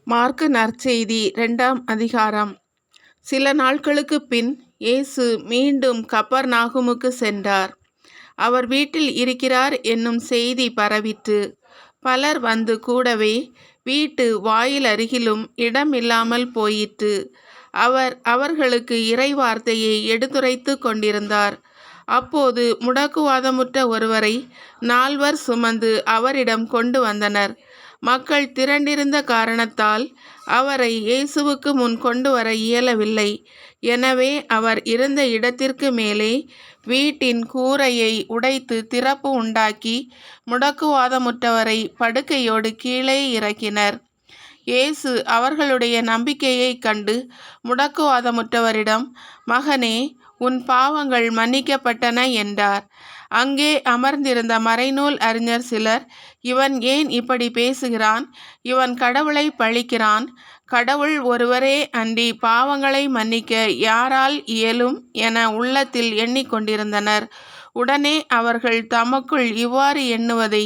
மாற்கு நற்செய்தி 2ஆம் அதிகாரம். சில நாட்களுக்குப் பின் இயேசு மீண்டும் கப்பர்நாகுமுக்கு சென்றார். அவர் வீட்டில் இருக்கிறார் என்னும் செய்தி பரவிற்று. பலர் வந்து கூடவே வீட்டு வாயிலருகிலும் இடமில்லாமல் போயிற்று. அவர் அவர்களுக்கு இறைவார்த்தையை எடுத்துரைத்து கொண்டிருந்தார். அப்போது முடக்குவாதமுற்ற ஒருவரை 4 சுமந்து அவரிடம் கொண்டு வந்தனர். மக்கள் திரண்டிருந்த காரணத்தால் அவரை இயேசுவுக்கு முன் கொண்டு வர இயலவில்லை. எனவே அவர் இருந்த இடத்திற்கு மேலே வீட்டின் கூரையை உடைத்து திறப்பு உண்டாக்கி முடக்குவாதமுற்றவரை படுக்கையோடு கீழே இறக்கினர். இயேசு அவர்களுடைய நம்பிக்கையைக் கண்டு முடக்குவாதமுற்றவரிடம், "மகனே, உன் பாவங்கள் மன்னிக்கப்பட்டன" என்றார். அங்கே அமர்ந்திருந்த மறைநூல் அறிஞர் சிலர், "இவன் ஏன் இப்படி பேசுகிறான்? இவன் கடவுளை பழிக்கிறான். கடவுள் ஒருவரே அன்றி பாவங்களை மன்னிக்க யாரால் இயலும்?" என உள்ளத்தில் எண்ணிக்கொண்டிருந்தனர். உடனே அவர்கள் தமக்குள் இவ்வாறு எண்ணுவதை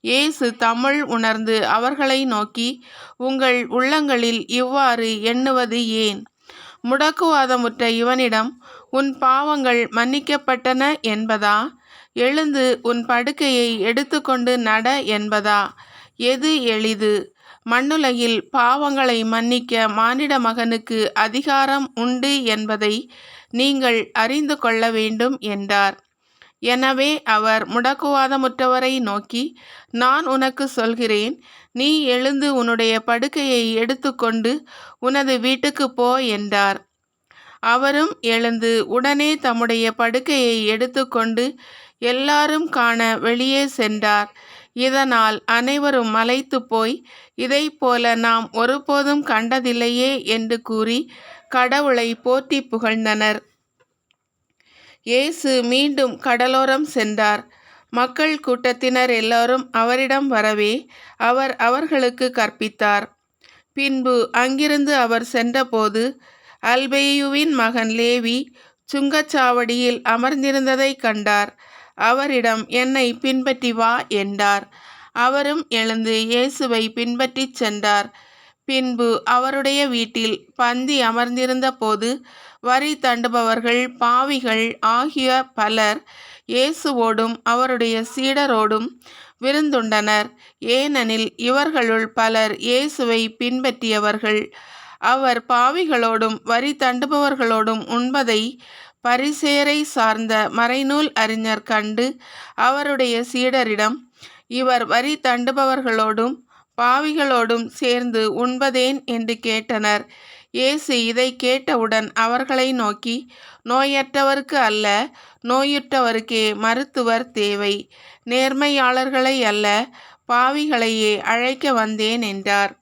இயேசு தம்முள் உணர்ந்து அவர்களை நோக்கி, "உங்கள் உள்ளங்களில் இவ்வாறு எண்ணுவது ஏன்? முடக்குவாதமுற்ற இவனிடம் உன் பாவங்கள் மன்னிக்கப்பட்டன என்பதா? எழுந்து உன் படுக்கையை எடுத்துக்கொண்டு நட என்பதா? எது எளிது? மண்ணுலகில் பாவங்களை மன்னிக்க மானிட மகனுக்கு அதிகாரம் உண்டு என்பதை நீங்கள் அறிந்து கொள்ள வேண்டும்" என்றார். எனவே அவர் முடக்குவாதமுற்றவரை நோக்கி, "நான் உனக்கு சொல்கிறேன், நீ எழுந்து உன்னுடைய படுக்கையை எடுத்துக்கொண்டு உனது வீட்டுக்குப் போ" என்றார். அவரும் எழுந்து உடனே தம்முடைய படுக்கையை எடுத்துக்கொண்டு எல்லாரும் காண வெளியே சென்றார். இதனால் அனைவரும் மலைத்துப் போய், "இதைப்போல நாம் ஒருபோதும் கண்டதில்லையே" என்று கூறி கடவுளை போற்றி புகழ்ந்தனர். இயேசு மீண்டும் கடலோரம் சென்றார். மக்கள் கூட்டத்தினர் எல்லாரும் அவரிடம் வரவே அவர் அவர்களுக்கு கற்பித்தார். பின்பு அங்கிருந்து அவர் சென்றபோது அல்பேயுவின் மகன் லேவி சுங்கச்சாவடியில் அமர்ந்திருந்ததைக் கண்டார். அவரிடம், "என்னை பின்பற்றி வா" என்றார். அவரும் எழுந்து இயேசுவை பின்பற்றிச் சென்றார். பின்பு அவருடைய வீட்டில் பந்தி அமர்ந்திருந்த போது வரி தண்டுபவர்கள், பாவிகள் ஆகிய பலர் இயேசுவோடும் அவருடைய சீடரோடும் விருந்துண்டனர். ஏனெனில் இவர்களுள் பலர் இயேசுவை பின்பற்றியவர்கள். அவர் பாவிகளோடும் வரி தண்டுபவர்களோடும் உண்பதை பரிசேயரை சார்ந்த மறைநூல் அறிஞர் கண்டு அவருடைய சீடரிடம், "இவர் வரி தண்டுபவர்களோடும் பாவிகளோடும் சேர்ந்து உண்பதேன்?" என்று கேட்டனர். இயேசு இதைக் கேட்டவுடன் அவர்களை நோக்கி, "நோயற்றவருக்கு அல்ல, நோயுற்றவருக்கே மருத்துவர் தேவை. நேர்மையாளர்களை அல்ல, பாவிகளையே அழைக்க வந்தேன்" என்றார்.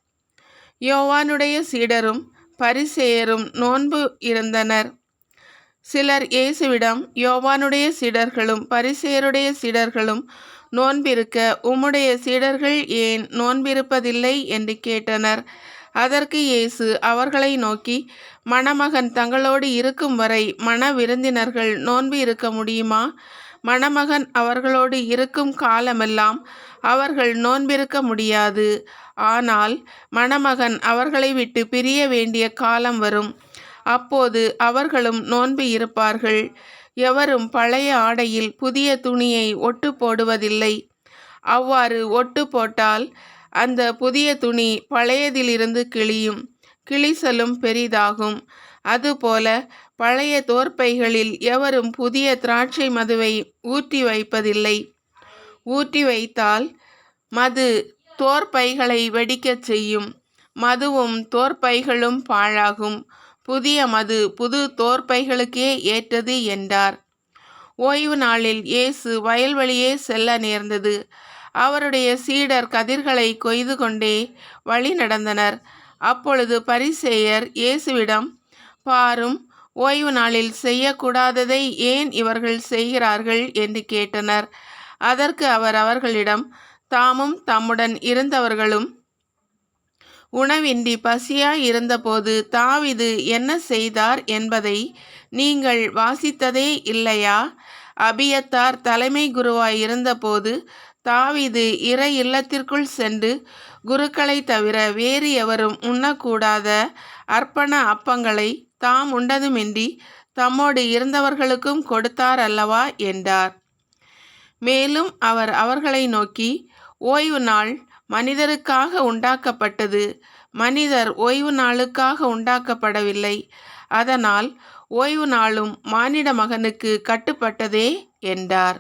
யோவானுடைய சீடரும் பரிசேயரும் நோன்பு இருந்தனர். சிலர் இயேசுவிடம், "யோவானுடைய சீடர்களும் பரிசேயருடைய சீடர்களும் நோன்பிருக்க உம்முடைய சீடர்கள் ஏன் நோன்பிருப்பதில்லை?" என்று கேட்டனர். அதற்கு இயேசு அவர்களை நோக்கி, "மணமகன் தங்களோடு இருக்கும் வரை மண விருந்தினர்கள் நோன்பு இருக்க முடியுமா? மணமகன் அவர்களோடு இருக்கும் காலமெல்லாம் அவர்கள் நோன்பிருக்க முடியாது. ஆனால் மணமகன் அவர்களை விட்டு பிரிய வேண்டிய காலம் வரும். அப்போது அவர்களும் நோன்பு இருப்பார்கள். எவரும் பழைய ஆடையில் புதிய துணியை ஒட்டு போடுவதில்லை. அவ்வாறு ஒட்டு போட்டால் அந்த புதிய துணி பழையதிலிருந்து கிழியும், கிழிசலும் பெரிதாகும். அதுபோல பழைய தோற்பைகளில் எவரும் புதிய திராட்சை மதுவை ஊற்றி வைப்பதில்லை. ஊற்றி வைத்தால் மது தோற்பைகளை வெடிக்கச் செய்யும். மதுவும் தோற்பைகளும் பாழாகும். புதிய மது புது தோற்பைகளுக்கே ஏற்றது" என்றார். ஓய்வு நாளில் இயேசு வயல்வழியே செல்ல நேர்ந்தது. அவருடைய சீடர் கதிர்களை கொய்து கொண்டே வழி நடந்தனர். அப்பொழுது பரிசேயர் இயேசுவிடம், "பாரும், ஓய்வு நாளில் செய்யக்கூடாததை ஏன் இவர்கள் செய்கிறார்கள்?" என்று கேட்டனர். அதற்கு அவர் அவர்களிடம், "தாமும் தம்முடன் இருந்தவர்களும் உணவின்றி பசியாய் இருந்தபோது தாவீது என்ன செய்தார் என்பதை நீங்கள் வாசித்ததே இல்லையா? அபியத்தார் தலைமை குருவாய் இருந்தபோது தாவீது இறை இல்லத்திற்குள் சென்று குருக்களை தவிர வேறு எவரும் உண்ணக்கூடாத அர்ப்பண அப்பங்களை தாம் உண்டதுமின்றி தம்மோடு இருந்தவர்களுக்கும் கொடுத்தார் அல்லவா என்றார். மேலும் அவர் அவர்களை நோக்கி, ஓய்வு நாள் மனிதருக்காக உண்டாக்கப்பட்டது, மனிதர் ஓய்வு நாளுக்காக உண்டாக்கப்படவில்லை. அதனால் ஓய்வு நாளும் மானிட மகனுக்கு கட்டுப்பட்டதே என்றார்.